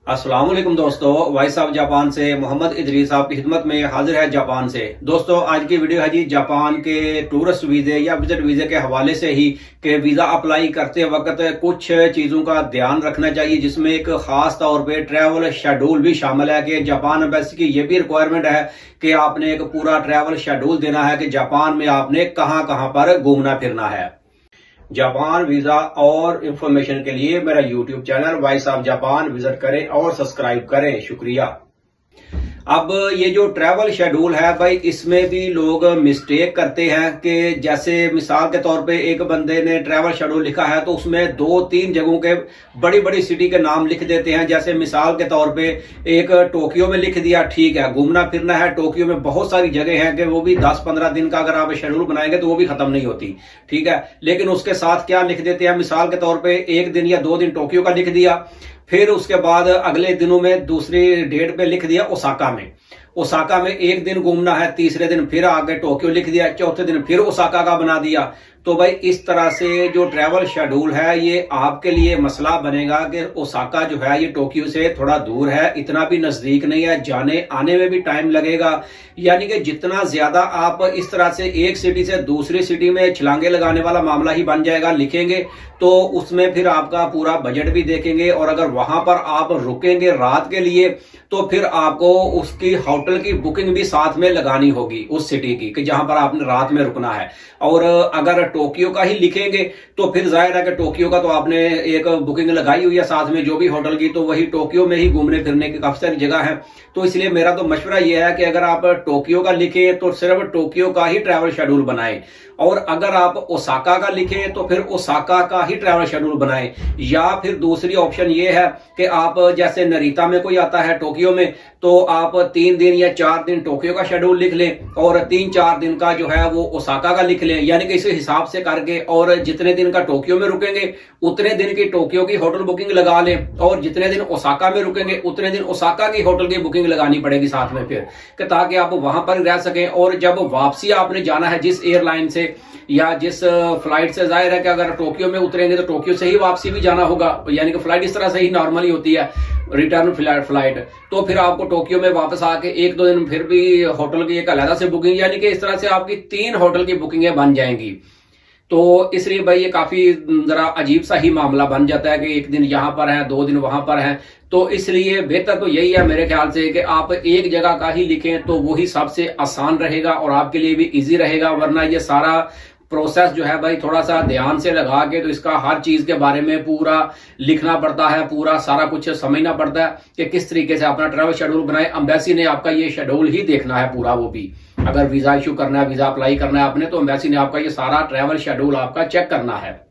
अस्सलाम वालेकुम दोस्तों, वॉइस ऑफ जापान से मोहम्मद इदरीस आपकी खिदमत में हाजिर है जापान से। दोस्तों आज की वीडियो है जी जापान के टूरिस्ट वीजे या विजिट वीजे के हवाले से ही कि वीजा अप्लाई करते वक्त कुछ चीजों का ध्यान रखना चाहिए, जिसमें एक खास तौर पे ट्रैवल शेड्यूल भी शामिल है कि जापान एम्बेसी की ये भी रिक्वायरमेंट है कि आपने एक पूरा ट्रैवल शेड्यूल देना है कि जापान में आपने कहां कहां पर घूमना फिरना है। जापान वीजा और इंफॉर्मेशन के लिए मेरा YouTube channel voice of Japan visit करें और सब्सक्राइब करें, शुक्रिया। अब ये जो ट्रैवल शेड्यूल है भाई, इसमें भी लोग मिस्टेक करते हैं कि जैसे मिसाल के तौर पे एक बंदे ने ट्रैवल शेड्यूल लिखा है तो उसमें 2-3 जगहों के बड़ी बड़ी सिटी के नाम लिख देते हैं। जैसे मिसाल के तौर पे एक टोक्यो में लिख दिया, ठीक है, घूमना फिरना है टोक्यो में, बहुत सारी जगह हैं कि वो भी 10-15 दिन का अगर आप शेड्यूल बनाएंगे तो वो भी खत्म नहीं होती, ठीक है। लेकिन उसके साथ क्या लिख देते हैं, मिसाल के तौर पर 1 दिन या 2 दिन टोक्यो का लिख दिया, फिर उसके बाद अगले दिनों में दूसरी डेट पे लिख दिया ओसाका में। ओसाका में 1 दिन घूमना है, तीसरे दिन फिर आगे टोक्यो लिख दिया, चौथे दिन फिर ओसाका का बना दिया। तो भाई इस तरह से जो ट्रैवल शेड्यूल है ये आपके लिए मसला बनेगा कि ओसाका जो है ये टोक्यो से थोड़ा दूर है, इतना भी नजदीक नहीं है, जाने आने में भी टाइम लगेगा। यानी कि जितना ज्यादा आप इस तरह से एक सिटी से दूसरी सिटी में छलांगे लगाने वाला मामला ही बन जाएगा लिखेंगे तो उसमें फिर आपका पूरा बजट भी देखेंगे, और अगर वहां पर आप रुकेंगे रात के लिए तो फिर आपको उसकी होटल की बुकिंग भी साथ में लगानी होगी उस सिटी की कि जहां पर आपने रात में रुकना है। और अगर टोक्यो का ही लिखेंगे तो फिर जाहिर है कि टोक्यो का तो आपने एक बुकिंग लगाई हुई है साथ में जो भी होटल की, तो वही टोक्यो में ही घूमने फिरने की काफी सारी जगह है। तो इसलिए मेरा तो मशवरा यह है कि अगर आप टोक्यो का लिखें तो सिर्फ टोक्यो का ही ट्रैवल शेड्यूल बनाएं, और अगर आप ओसाका का लिखें तो फिर ओसाका का ही ट्रैवल शेड्यूल बनाएं। या फिर दूसरी ऑप्शन ये है कि आप जैसे नरीता में कोई आता है टोक्यो में तो आप 3 दिन या 4 दिन टोक्यो का शेड्यूल लिख लें और 3-4 दिन का जो है वो ओसाका का लिख लें, यानी कि इस हिसाब से करके, और जितने दिन का टोक्यो में रुकेंगे उतने दिन की टोक्यो की होटल बुकिंग लगा लें, और जितने दिन ओसाका में रुकेंगे उतने दिन ओसाका की होटल की बुकिंग लगानी पड़ेगी साथ में फिर, कि ताकि आप वहां पर रह सकें। और जब वापसी आपने जाना है जिस एयरलाइन से या जिस फ्लाइट से, जाहिर है कि अगर टोक्यो में उतरेंगे तो टोक्यो से ही वापसी भी जाना होगा, यानी कि फ्लाइट इस तरह से ही नॉर्मली होती है रिटर्न फ्लाइट, तो फिर आपको टोक्यो में वापस आके 1-2 दिन फिर भी होटल की एक अलग से बुकिंग, यानी कि इस तरह से आपकी 3 होटल की बुकिंगें बन जाएंगी। तो इसलिए भाई ये काफी जरा अजीब सा ही मामला बन जाता है कि 1 दिन यहां पर है 2 दिन वहां पर है। तो इसलिए बेहतर तो यही है मेरे ख्याल से कि आप एक जगह का ही लिखें तो वही सबसे आसान रहेगा और आपके लिए भी इजी रहेगा। वरना ये सारा प्रोसेस जो है भाई थोड़ा सा ध्यान से लगा के, तो इसका हर चीज के बारे में पूरा लिखना पड़ता है, पूरा सारा कुछ समझना पड़ता है कि किस तरीके से अपना ट्रैवल शेड्यूल बनाए। एम्बेसी ने आपका ये शेड्यूल ही देखना है पूरा, वो भी अगर वीजा इशू करना है, वीजा अप्लाई करना है आपने, तो एम्बेसी ने आपका ये सारा ट्रैवल शेड्यूल आपका चेक करना है।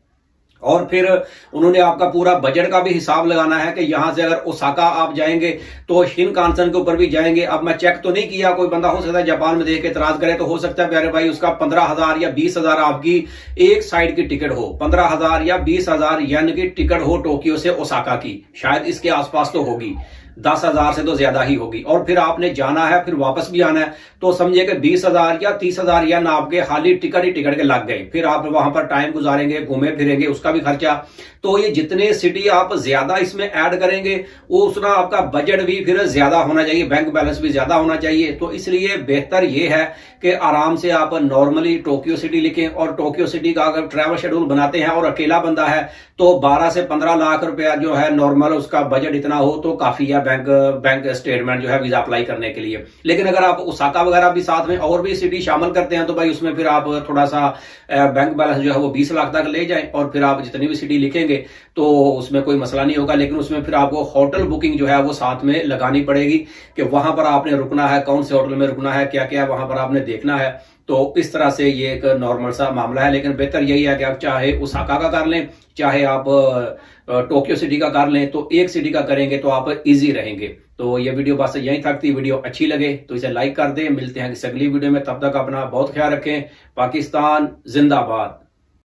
और फिर उन्होंने आपका पूरा बजट का भी हिसाब लगाना है कि यहां से अगर ओसाका आप जाएंगे तो शिनकानसेन के ऊपर भी जाएंगे। अब मैं चेक तो नहीं किया, कोई बंदा हो सकता है जापान में देख के इतराज करे, तो हो सकता है प्यारे भाई उसका 15,000 या 20,000 आपकी एक साइड की टिकट हो, 15,000 या 20,000 येन की टिकट हो टोक्यो से ओसाका की, शायद इसके आसपास तो होगी, 10,000 से तो ज्यादा ही होगी। और फिर आपने जाना है फिर वापस भी आना है, तो समझिए कि 20,000 या 30,000 या ना आपके खाली टिकट ही टिकट के लग गए। फिर आप वहां पर टाइम गुजारेंगे, घूमे फिरेंगे, उसका भी खर्चा। तो ये जितने सिटी आप ज्यादा इसमें ऐड करेंगे वो उतना आपका बजट भी फिर ज्यादा होना चाहिए, बैंक बैलेंस भी ज्यादा होना चाहिए। तो इसलिए बेहतर ये है कि आराम से आप नॉर्मली टोक्यो सिटी लिखें, और टोक्यो सिटी का अगर ट्रैवल शेड्यूल बनाते हैं और अकेला बंदा है तो 12 से 15 लाख रुपया जो है नॉर्मल उसका बजट इतना हो तो काफी है बैंक स्टेटमेंट जो है वीजा अप्लाई करने के लिए। लेकिन अगर आप ओसाका वगैरह भी साथ में और भी सिटी शामिल करते हैं तो भाई उसमें फिर आप थोड़ा सा बैंक बैलेंस जो है वो 20 लाख तक ले जाएं, और फिर आप जितनी भी सिटी लिखेंगे तो उसमें कोई मसला नहीं होगा। लेकिन उसमें फिर आपको होटल बुकिंग जो है वो साथ में लगानी पड़ेगी कि वहां पर आपने रुकना है, कौन से होटल में रुकना है, क्या क्या वहां पर आपने देखना है। तो इस तरह से ये एक नॉर्मल सा मामला है। लेकिन बेहतर यही है कि आप चाहे ओसाका का कर लें, चाहे आप टोक्यो सिटी का कर लें, तो एक सिटी का करेंगे तो आप इजी रहेंगे। तो ये वीडियो बस यहीं तक थी। वीडियो अच्छी लगे तो इसे लाइक कर दें। मिलते हैं किसी अगली वीडियो में, तब तक अपना बहुत ख्याल रखें। पाकिस्तान जिंदाबाद।